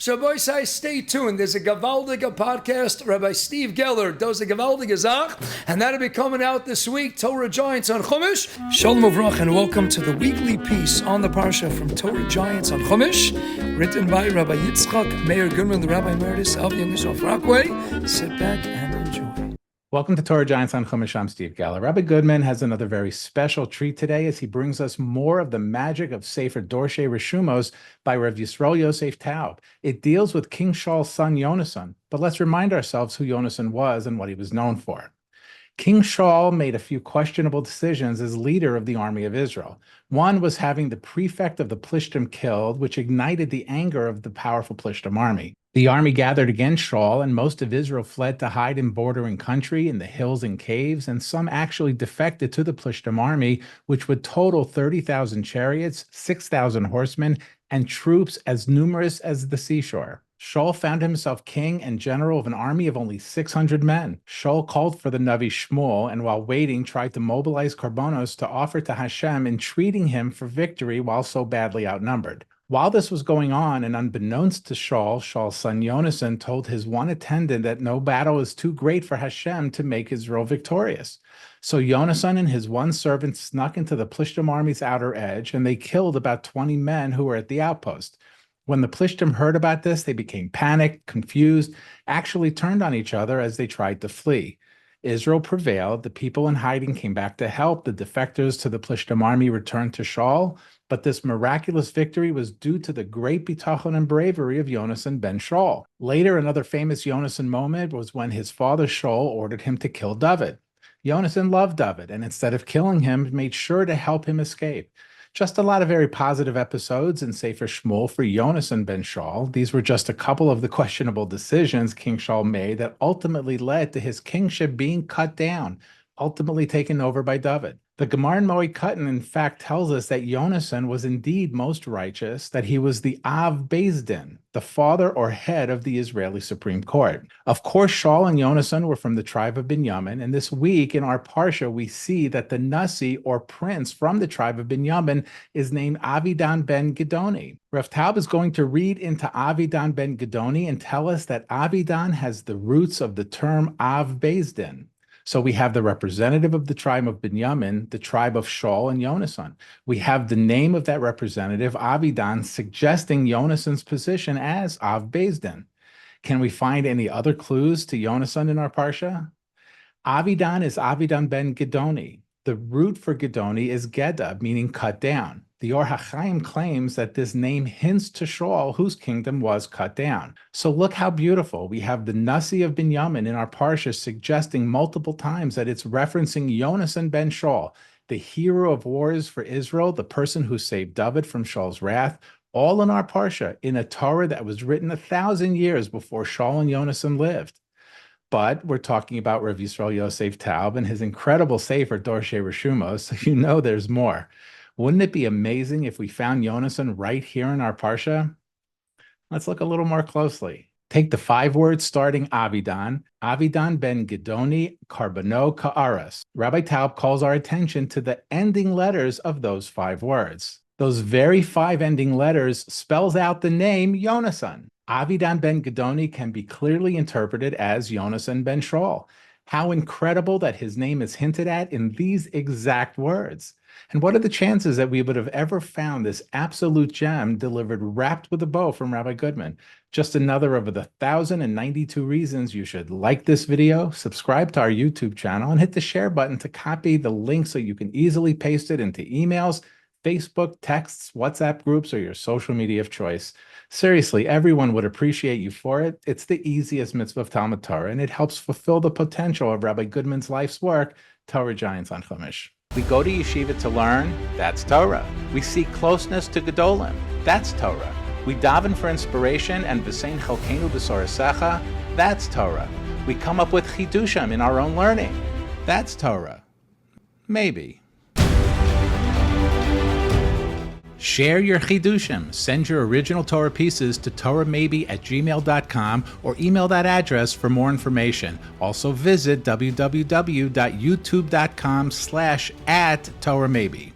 Shaboy say, stay tuned. There's a Gavaldiga podcast. Rabbi Steve Geller does a Gavaldiga Zach, and that'll be coming out this week. Torah Giants on Chumash. Shalom Avrach, and welcome to the weekly piece on the parsha from Torah Giants on Chumash, written by Rabbi Yisroel Goodman, the Rabbi Emeritus of Yonasan Rockaway. Sit back and enjoy. Welcome to Torah Giants on Chumash. I'm Steve Geller. Rabbi Goodman has another very special treat today as he brings us more of the magic of sefer Dorshei Reshumos by Rabbi Yisroel Yosef Taub. It deals with King Shaul's son Yonasan, but let's remind ourselves who Yonasan was and what he was known for. King Shaul made a few questionable decisions as leader of the army of Israel. One was having the prefect of the Plishtim killed, which ignited the anger of the powerful Plishtim army. The army gathered against Shaul, and most of Israel fled to hide in bordering country, in the hills and caves, and some actually defected to the Plishtim army, which would total 30,000 chariots, 6,000 horsemen, and troops as numerous as the seashore. Shaul found himself king and general of an army of only 600 men. Shaul called for the Navi Shmuel, and while waiting, tried to mobilize Korbanos to offer to Hashem, entreating him for victory while so badly outnumbered. While this was going on, and unbeknownst to Shaul, Shaul's son Yonasan told his one attendant that no battle is too great for Hashem to make Israel victorious. So Yonasan and his one servant snuck into the Plishtim army's outer edge, and they killed about 20 men who were at the outpost. When the Plishtim heard about this, they became panicked, confused, actually turned on each other as they tried to flee. Israel prevailed. The people in hiding came back to help. The defectors to the Plishtim army returned to Shaul. But this miraculous victory was due to the great bitachon and bravery of Yonasan ben Shaul. Later, another famous Yonasan moment was when his father Shaul ordered him to kill David. Yonasan loved David, and instead of killing him, made sure to help him escape. Just a lot of very positive episodes in Sefer Shmuel for Yonasan ben Shaul. These were just a couple of the questionable decisions King Shaul made that ultimately led to his kingship being cut down, ultimately taken over by David. The Gemara in Moed Katan, in fact, tells us that Yonasan was indeed most righteous, that he was the Av Beis Din, the father or head of the Israeli Supreme Court. Of course, Shaul and Yonasan were from the tribe of Binyamin, and this week in our parsha, we see that the Nasi, or prince from the tribe of Binyamin, is named Avidan ben Gidoni. Rav Taub is going to read into Avidan ben Gidoni and tell us that Avidan has the roots of the term Av Beis Din. So we have the representative of the tribe of Binyamin, the tribe of Shaul and Yonasan. We have the name of that representative, Avidan, suggesting Yonasan's position as Av Beis Din. Can we find any other clues to Yonasan in our parsha? Avidan is Avidan ben Gidoni. The root for Gidoni is Geda, meaning cut down. The Or HaChaim claims that this name hints to Shaul, whose kingdom was cut down. So look how beautiful. We have the Nasi of Binyamin in our parsha suggesting multiple times that it's referencing Yonasan ben Shaul, the hero of wars for Israel, the person who saved David from Shaul's wrath, all in our parsha, in a Torah that was written 1,000 years before Shaul and Yonasan lived. But we're talking about Rabbi Yisroel Yosef Taub and his incredible sefer Dorshei Reshumos, so you know there's more. Wouldn't it be amazing if we found Yonasan right here in our parsha? Let's look a little more closely. Take the 5 words starting Avidan, Avidan ben Gidoni Karbano Ka'aras. Rabbi Taub calls our attention to the ending letters of those 5 words. Those very 5 ending letters spells out the name Yonasan. Avidan ben Gidoni can be clearly interpreted as Yonasan ben Shaul. How incredible that his name is hinted at in these exact words. And what are the chances that we would have ever found this absolute gem delivered wrapped with a bow from Rabbi Goodman? Just another of the 1,092 reasons you should like this video, subscribe to our YouTube channel, and hit the share button to copy the link so you can easily paste it into emails, Facebook, texts, WhatsApp groups, or your social media of choice. Seriously, everyone would appreciate you for it. It's the easiest mitzvah of Talmud Torah, and it helps fulfill the potential of Rabbi Goodman's life's work, Torah Giants on Chumash. We go to yeshiva to learn, that's Torah. We seek closeness to Gedolim, that's Torah. We daven for inspiration and v'sein chalkeinu b'sorasecha, that's Torah. We come up with chidushim in our own learning, that's Torah. Maybe. Share your chidushim. Send your original Torah pieces to torahmaybe@gmail.com or email that address for more information. Also visit www.youtube.com/@torahmaybe.